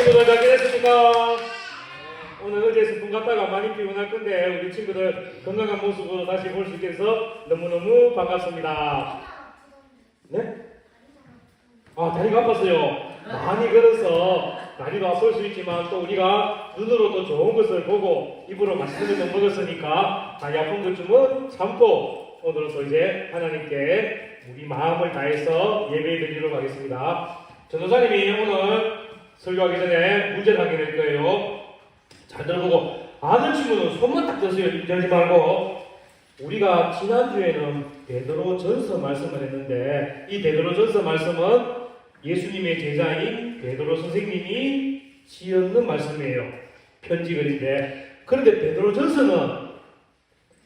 친구들 잘 지냈습니까? 오늘 어제 스푼 갔다가 많이 피곤할 건데 우리 친구들 건강한 모습으로 다시 볼 수 있게 돼서 너무너무 반갑습니다. 네? 아, 다리가 아팠어요. 많이 걸어서 다리도 아플 수 있지만 또 우리가 눈으로 또 좋은 것을 보고 입으로 맛있는 것을 먹었으니까 다리 아픈 것 좀은 참고 오늘로서 이제 하나님께 우리 마음을 다해서 예배 드리도록 하겠습니다. 전도사님이 오늘 설교하기 전에 문제를 하게 될 거예요. 잘 들어보고 아는 친구는 손만 딱 들지 말고 우리가 지난주에는 베드로 전서 말씀을 했는데 이 베드로 전서 말씀은 예수님의 제자인 베드로 선생님이 지었는 말씀이에요. 편지글인데 그런데 베드로 전서는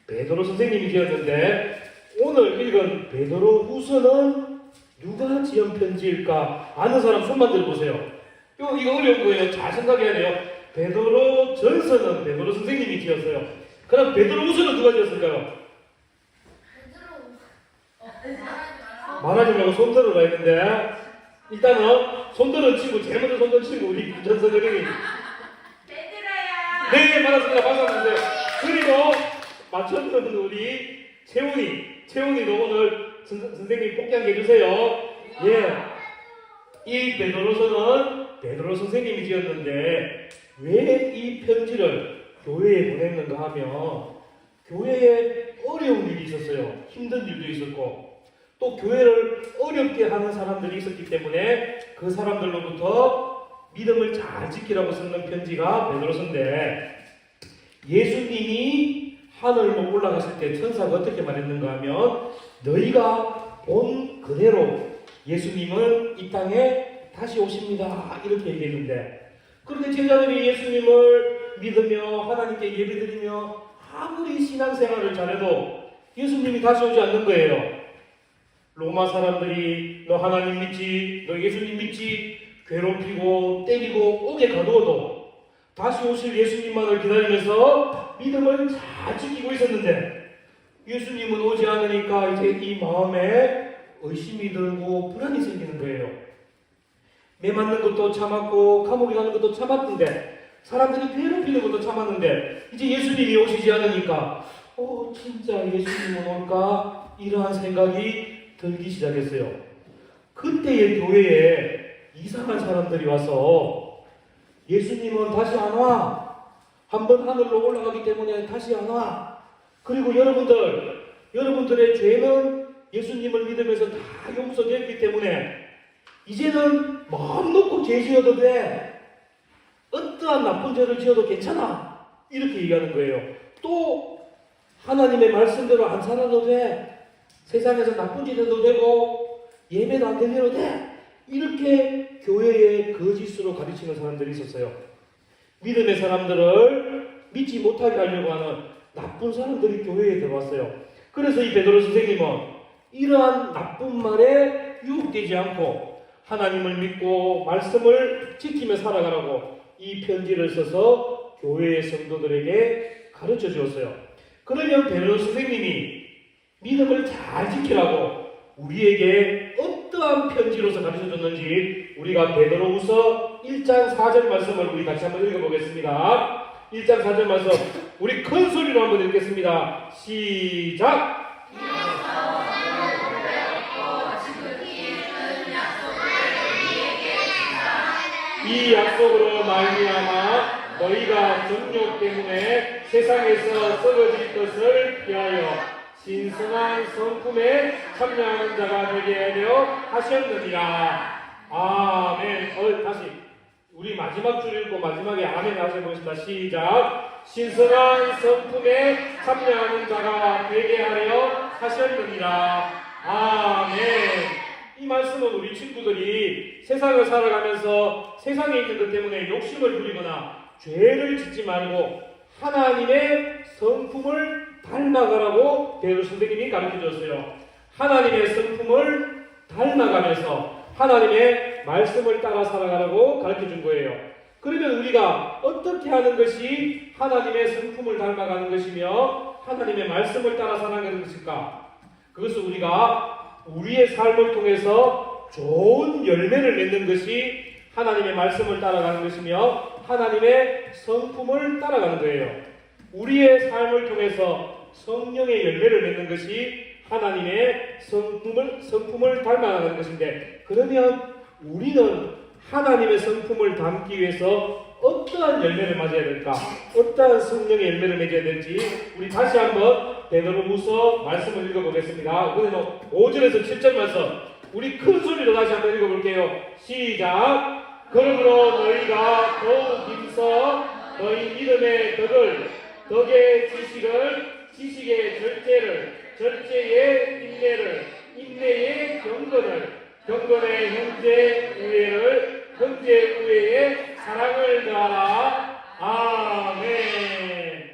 베드로 선생님이 지었는데 오늘 읽은 베드로 후서는 누가 지은 편지일까? 아는 사람 손만 들어보세요. 이거 어려운 거예요. 잘 생각해야 돼요. 베드로 전서는 베드로 선생님이 지었어요. 그럼 베드로 후서는 누가 지었을까요? 말하지 말고 손 들어라 했는데 일단은 손 들은 친구, 제일 먼저 손 든 친구 우리 전서들이 베드로야. 네, 맞았습니다. 박수 한번 주세요. 그리고 맞췄던 우리 채훈이도 오늘 선생님 복귀하게 해주세요. 예. 이 베드로서는 베드로 선생님이 지었는데 왜 이 편지를 교회에 보냈는가 하면 교회에 어려운 일이 있었어요. 힘든 일도 있었고 또 교회를 어렵게 하는 사람들이 있었기 때문에 그 사람들로부터 믿음을 잘 지키라고 쓰는 편지가 베드로서인데 예수님이 하늘로 올라갔을 때 천사가 어떻게 말했는가 하면 너희가 본 그대로 예수님은 이 땅에 다시 오십니다. 이렇게 얘기했는데 그런데 제자들이 예수님을 믿으며 하나님께 예배드리며 아무리 신앙생활을 잘해도 예수님이 다시 오지 않는 거예요. 로마 사람들이 너 하나님 믿지? 너 예수님 믿지? 괴롭히고 때리고 옥에 가두어도 다시 오실 예수님만을 기다리면서 믿음을 잘 지키고 있었는데 예수님은 오지 않으니까 이제 이 마음에 의심이 들고 불안이 생기는 거예요. 매 맞는 것도 참았고 감옥에 가는 것도 참았는데 사람들이 괴롭히는 것도 참았는데 이제 예수님이 오시지 않으니까 진짜 예수님은 올까? 이러한 생각이 들기 시작했어요. 그때의 교회에 이상한 사람들이 와서 예수님은 다시 안 와. 한번 하늘로 올라가기 때문에 다시 안 와. 그리고 여러분들의 죄는 예수님을 믿으면서 다 용서되었기 때문에 이제는 마음 놓고 죄 지어도 돼. 어떠한 나쁜 죄를 지어도 괜찮아. 이렇게 얘기하는 거예요. 또 하나님의 말씀대로 안 살아도 돼. 세상에서 나쁜 짓 해도 되고 예배도 안 드려도 돼. 이렇게 교회의 거짓으로 가르치는 사람들이 있었어요. 믿음의 사람들을 믿지 못하게 하려고 하는 나쁜 사람들이 교회에 들어왔어요. 그래서 이 베드로 선생님은 이러한 나쁜 말에 유혹되지 않고 하나님을 믿고 말씀을 지키며 살아가라고 이 편지를 써서 교회의 성도들에게 가르쳐 주었어요. 그러면 베드로 선생님이 믿음을 잘 지키라고 우리에게 어떠한 편지로서 가르쳐 줬는지 우리가 베드로후서 1장 4절 말씀을 우리 같이 한번 읽어보겠습니다. 1장 4절 말씀 우리 큰 소리로 한번 읽겠습니다. 시작! 이 약속으로 말미암아 너희가 정욕 때문에 세상에서 썩어질 것을 피하여 신성한 성품에 참여하는 자가 되게 하려 하셨느니라. 아멘. 다시 우리 마지막 줄 읽고 마지막에 아멘 하셔보겠습니다. 시작. 신성한 성품에 참여하는 자가 되게 하려 하셨느니라. 아멘. 이 말씀은 우리 친구들이 세상을 살아가면서 세상에 있는 것 때문에 욕심을 부리거나 죄를 짓지 말고 하나님의 성품을 닮아가라고 베드로 선생님이 가르쳐 줬어요. 하나님의 성품을 닮아가면서 하나님의 말씀을 따라 살아가라고 가르쳐 준 거예요. 그러면 우리가 어떻게 하는 것이 하나님의 성품을 닮아가는 것이며 하나님의 말씀을 따라 살아가는 것일까? 그것은 우리가 우리의 삶을 통해서 좋은 열매를 맺는 것이 하나님의 말씀을 따라가는 것이며 하나님의 성품을 따라가는 거예요. 우리의 삶을 통해서 성령의 열매를 맺는 것이 하나님의 성품을 닮아가는 것인데, 그러면 우리는 하나님의 성품을 담기 위해서 어떠한 열매를 맞아야 될까? 어떠한 성령의 열매를 맺어야 될지 우리 다시 한번 베드로후서 말씀을 읽어보겠습니다. 오늘은 5절에서 7절 말씀 우리 큰 소리로 다시 한번 읽어볼게요. 시작! 그러므로 너희가 더욱 힘써 너희 믿음의 덕의 지식의 절제의 인내의 경건의 형제 우애에 사랑을 더하라. 아멘.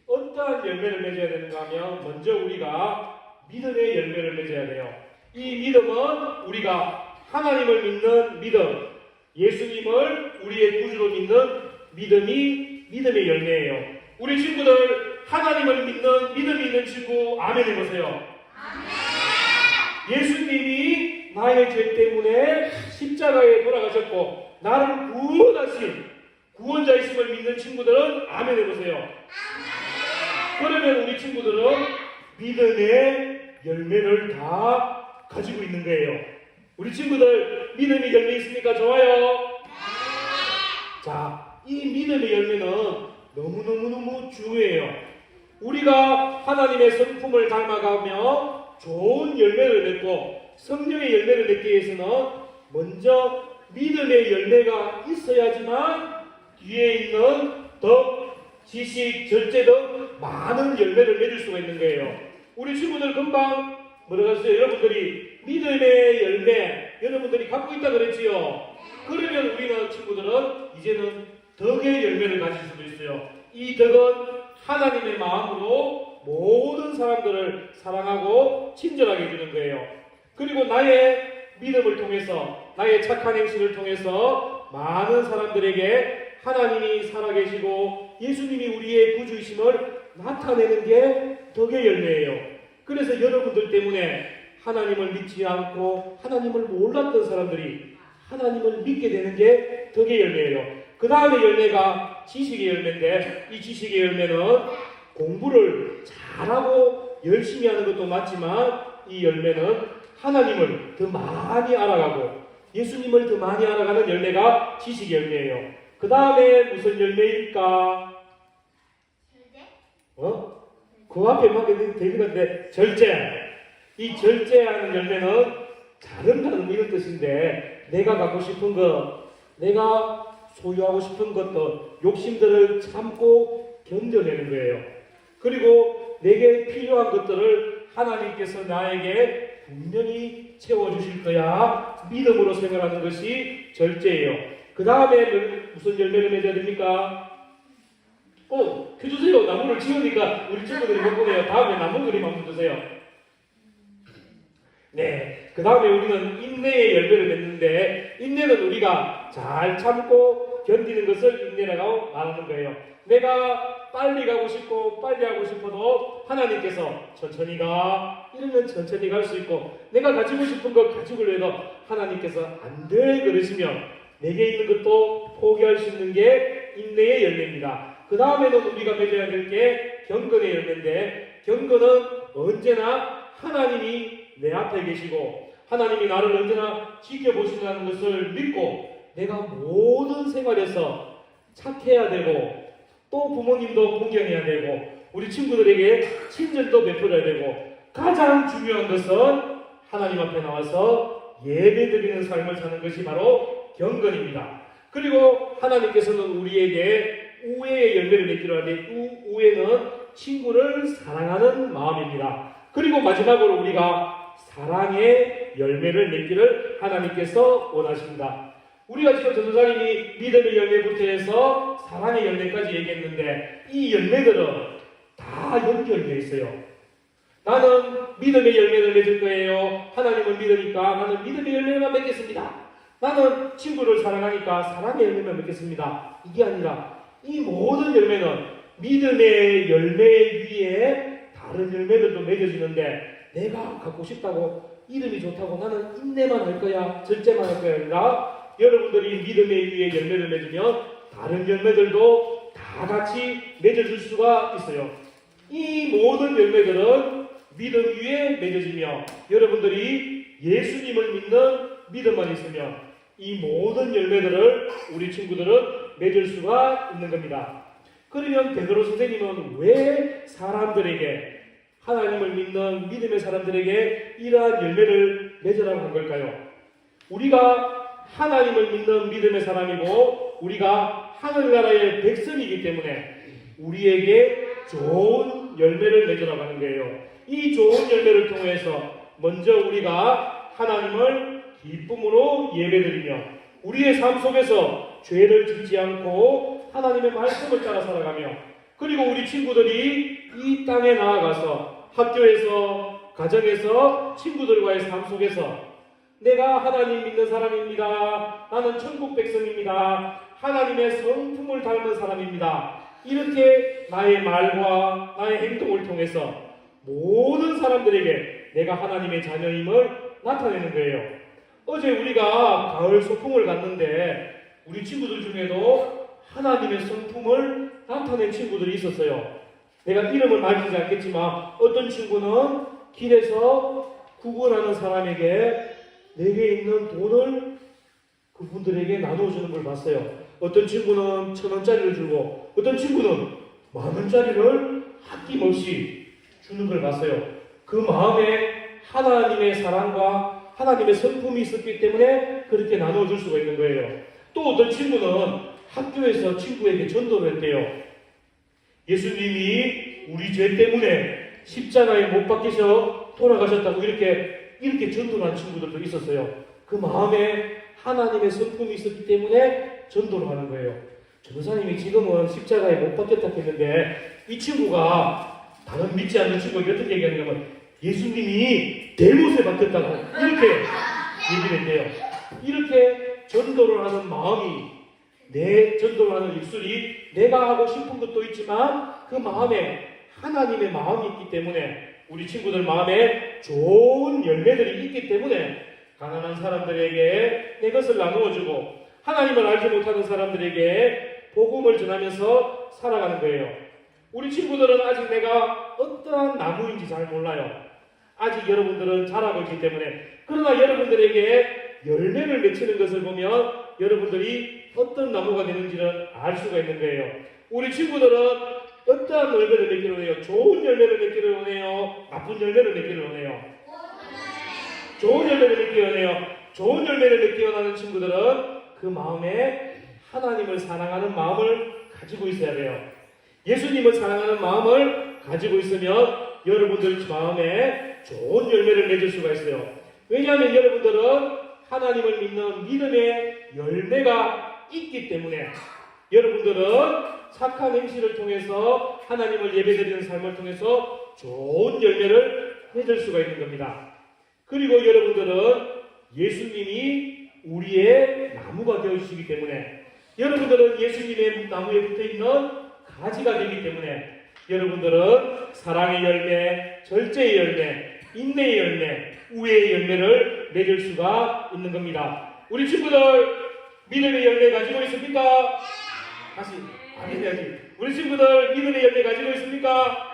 어떠한 열매를 맺어야 되는가 하면 먼저 우리가 믿음의 열매를 맺어야 돼요. 이 믿음은 우리가 하나님을 믿는 믿음, 예수님을 우리의 구주로 믿는 믿음의 열매예요. 우리 친구들 하나님을 믿는 믿음이 있는 친구 아멘 해보세요. 아멘. 예수님이 나의 죄 때문에 십자가에 돌아가셨고 나를 구원하신 구원자이심을 믿는 친구들은 아멘 해보세요. 아멘. 그러면 우리 친구들은 믿음의 열매를 다 가지고 있는 거예요. 우리 친구들 믿음의 열매 있습니까? 좋아요. 네. 자, 이 믿음의 열매는 너무너무 중요해요. 우리가 하나님의 성품을 닮아가며 좋은 열매를 맺고 성령의 열매를 맺기 위해서는 먼저 믿음의 열매가 있어야지만 뒤에 있는 지식, 절제 등 많은 열매를 맺을 수가 있는 거예요. 우리 친구들 금방 뭐라고 했어요? 여러분들이 믿음의 열매 여러분들이 갖고 있다 그랬지요? 그러면 우리는 친구들은 이제는 덕의 열매를 가질 수도 있어요. 이 덕은 하나님의 마음으로 모든 사람들을 사랑하고 친절하게 해주는 거예요. 그리고 나의 믿음을 통해서 나의 착한 행실을 통해서 많은 사람들에게 하나님이 살아계시고 예수님이 우리의 구주이심을 나타내는 게 덕의 열매예요. 그래서 여러분들 때문에 하나님을 믿지 않고 하나님을 몰랐던 사람들이 하나님을 믿게 되는 게 덕의 열매예요. 그 다음에 열매가 지식의 열매인데 이 지식의 열매는 공부를 잘하고 열심히 하는 것도 맞지만 이 열매는 하나님을 더 많이 알아가고 예수님을 더 많이 알아가는 열매가 지식의 열매예요. 그 다음에 무슨 열매일까? 그 앞에 막 되는 건데 절제. 이 절제하는 열매는 자른다는 이런 뜻인데 내가 갖고 싶은 것, 내가 소유하고 싶은 것도 욕심들을 참고 견뎌내는 거예요. 그리고 내게 필요한 것들을 하나님께서 나에게 분명히 채워주실 거야. 믿음으로 생활하는 것이 절제예요. 그 다음에 무슨 열매를 맺어야 됩니까? 켜주세요. 나무를 지우니까 우리 친구들이 못 보네요. 다음에 나무 그림 한번 주세요. 네. 그 다음에 우리는 인내의 열매를 맺는데 인내는 우리가 잘 참고 견디는 것을 인내라고 말하는 거예요. 내가 빨리 가고 싶고 빨리 하고 싶어도 하나님께서 천천히 가 이러면 천천히 갈 수 있고 내가 가지고 싶은 거 가지고 해도 하나님께서 안 돼 그러시면 내게 있는 것도 포기할 수 있는 게 인내의 열매입니다. 그 다음에는 우리가 맺어야 될 게 경건의 열매인데 경건은 언제나 하나님이 내 앞에 계시고 하나님이 나를 언제나 지켜보신다는 것을 믿고 내가 모든 생활에서 착해야 되고 또 부모님도 공경해야 되고 우리 친구들에게 친절도 베풀어야 되고 가장 중요한 것은 하나님 앞에 나와서 예배드리는 삶을 사는 것이 바로 경건입니다. 그리고 하나님께서는 우리에게 우애의 열매를 맺기로 하는데 우애는 친구를 사랑하는 마음입니다. 그리고 마지막으로 우리가 사랑의 열매를 맺기를 하나님께서 원하십니다. 우리가 지금 전도사님이 믿음의 열매부터 해서 사랑의 열매까지 얘기했는데 이 열매들은 다 연결되어 있어요. 나는 믿음의 열매를 맺을 거예요. 하나님을 믿으니까 나는 믿음의 열매만 맺겠습니다. 나는 친구를 사랑하니까 사랑의 열매만 맺겠습니다. 이게 아니라 이 모든 열매는 믿음의 열매 위에 다른 열매들도 맺어지는데 내가 갖고 싶다고 이름이 좋다고 나는 인내만 할 거야 절제만 할 거야 아니라 여러분들이 믿음에 의해 열매를 맺으면 다른 열매들도 다 같이 맺어줄 수가 있어요. 이 모든 열매들은 믿음 위에 맺어지며 여러분들이 예수님을 믿는 믿음만 있으면 이 모든 열매들을 우리 친구들은 맺을 수가 있는 겁니다. 그러면 베드로 선생님은 왜 사람들에게, 하나님을 믿는 믿음의 사람들에게 이러한 열매를 맺으라고 한 걸까요? 우리가 하나님을 믿는 믿음의 사람이고 우리가 하늘나라의 백성이기 때문에 우리에게 좋은 열매를 맺으라고 하는 거예요. 이 좋은 열매를 통해서 먼저 우리가 하나님을 기쁨으로 예배드리며 우리의 삶 속에서 죄를 짓지 않고 하나님의 말씀을 따라 살아가며 그리고 우리 친구들이 이 땅에 나아가서 학교에서, 가정에서, 친구들과의 삶 속에서 내가 하나님 믿는 사람입니다. 나는 천국 백성입니다. 하나님의 성품을 닮은 사람입니다. 이렇게 나의 말과 나의 행동을 통해서 모든 사람들에게 내가 하나님의 자녀임을 나타내는 거예요. 어제 우리가 가을 소풍을 갔는데 우리 친구들 중에도 하나님의 성품을 나타낸 친구들이 있었어요. 내가 이름을 밝히지 않겠지만 어떤 친구는 길에서 구걸하는 사람에게 내게 있는 돈을 그분들에게 나눠주는 걸 봤어요. 어떤 친구는 1,000원짜리를 주고 어떤 친구는 10,000원짜리를 아낌없이 주는 걸 봤어요. 그 마음에 하나님의 사랑과 하나님의 성품이 있었기 때문에 그렇게 나눠줄 수가 있는 거예요. 또 어떤 친구는 학교에서 친구에게 전도를 했대요. 예수님이 우리 죄 때문에 십자가에 못 박히셔 돌아가셨다고 이렇게 전도를 한 친구들도 있었어요. 그 마음에 하나님의 성품이 있었기 때문에 전도를 하는 거예요. 전도사님이 지금은 십자가에 못 박혔다 했는데 이 친구가 다른 믿지 않는 친구에게 어떻게 얘기하냐면 예수님이 대못에 박혔다고 이렇게 얘기를 했대요. 이렇게 전도를 하는 마음이, 내 전도를 하는 입술이 내가 하고 싶은 것도 있지만 그 마음에 하나님의 마음이 있기 때문에 우리 친구들 마음에 좋은 열매들이 있기 때문에 가난한 사람들에게 내 것을 나누어주고 하나님을 알지 못하는 사람들에게 복음을 전하면서 살아가는 거예요. 우리 친구들은 아직 내가 어떠한 나무인지 잘 몰라요. 아직 여러분들은 자라고 있기 때문에. 그러나 여러분들에게 열매를 맺히는 것을 보면 여러분들이 어떤 나무가 되는지는 알 수가 있는 거예요. 우리 친구들은 어떠한 열매를 맺기를 원해요? 좋은 열매를 맺기를 원해요? 나쁜 열매를 맺기를 원해요? 좋은 열매를 맺기를 원해요. 좋은 열매를 맺기 원하는 친구들은 그 마음에 하나님을 사랑하는 마음을 가지고 있어야 돼요. 예수님을 사랑하는 마음을 가지고 있으면 여러분들 마음에 좋은 열매를 맺을 수가 있어요. 왜냐하면 여러분들은 하나님을 믿는 믿음의 열매가 있기 때문에 여러분들은 착한 행실을 통해서 하나님을 예배드리는 삶을 통해서 좋은 열매를 맺을 수가 있는 겁니다. 그리고 여러분들은 예수님이 우리의 나무가 되어주시기 때문에 여러분들은 예수님의 나무에 붙어있는 가지가 되기 때문에 여러분들은 사랑의 열매, 절제의 열매, 인내의 열매, 우애의 열매를 맺을 수가 있는 겁니다. 우리 친구들 믿음의 열매 가지고 있습니까? 다시 안 해야지. 우리 친구들 믿음의 열매 가지고 있습니까?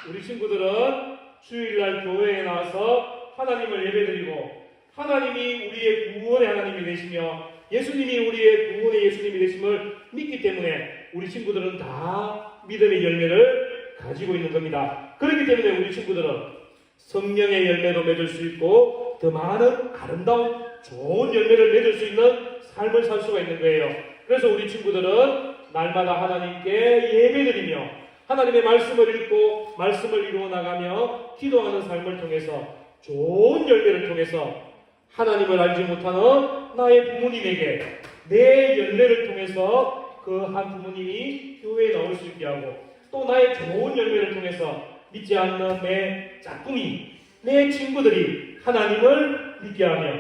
우리 친구들은 주일날 교회에 나와서 하나님을 예배드리고 하나님이 우리의 구원의 하나님이 되시며 예수님이 우리의 구원의 예수님이 되심을 믿기 때문에 우리 친구들은 다 믿음의 열매를 가지고 있는 겁니다. 그렇기 때문에 우리 친구들은 성령의 열매도 맺을 수 있고 더 많은 아름다운 좋은 열매를 맺을 수 있는 삶을 살 수가 있는 거예요. 그래서 우리 친구들은 날마다 하나님께 예배드리며 하나님의 말씀을 읽고 말씀을 이루어 나가며 기도하는 삶을 통해서 좋은 열매를 통해서 하나님을 알지 못하는 나의 부모님에게 내 열매를 통해서 그 한 부모님이 교회에 나올 수 있게 하고 또 나의 좋은 열매를 통해서 믿지 않는 내 짝꿍이, 내 친구들이 하나님을 믿게 하며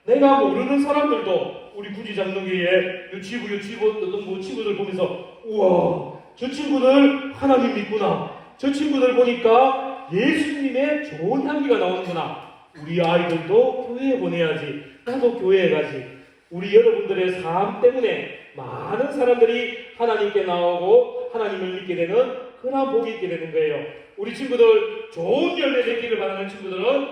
내가 모르는 사람들도 우리 구지장로교회 유치부 어떤 친구들 보면서 우와 저 친구들 하나님 믿구나, 저 친구들 보니까 예수님의 좋은 향기가 나오는구나, 우리 아이들도 교회에 보내야지, 나도 교회에 가지, 우리 여러분들의 삶 때문에 많은 사람들이 하나님께 나오고 하나님을 믿게 되는 그런 복이 있게 되는 거예요. 우리 친구들 좋은 열매 맺기를 바라는 친구들은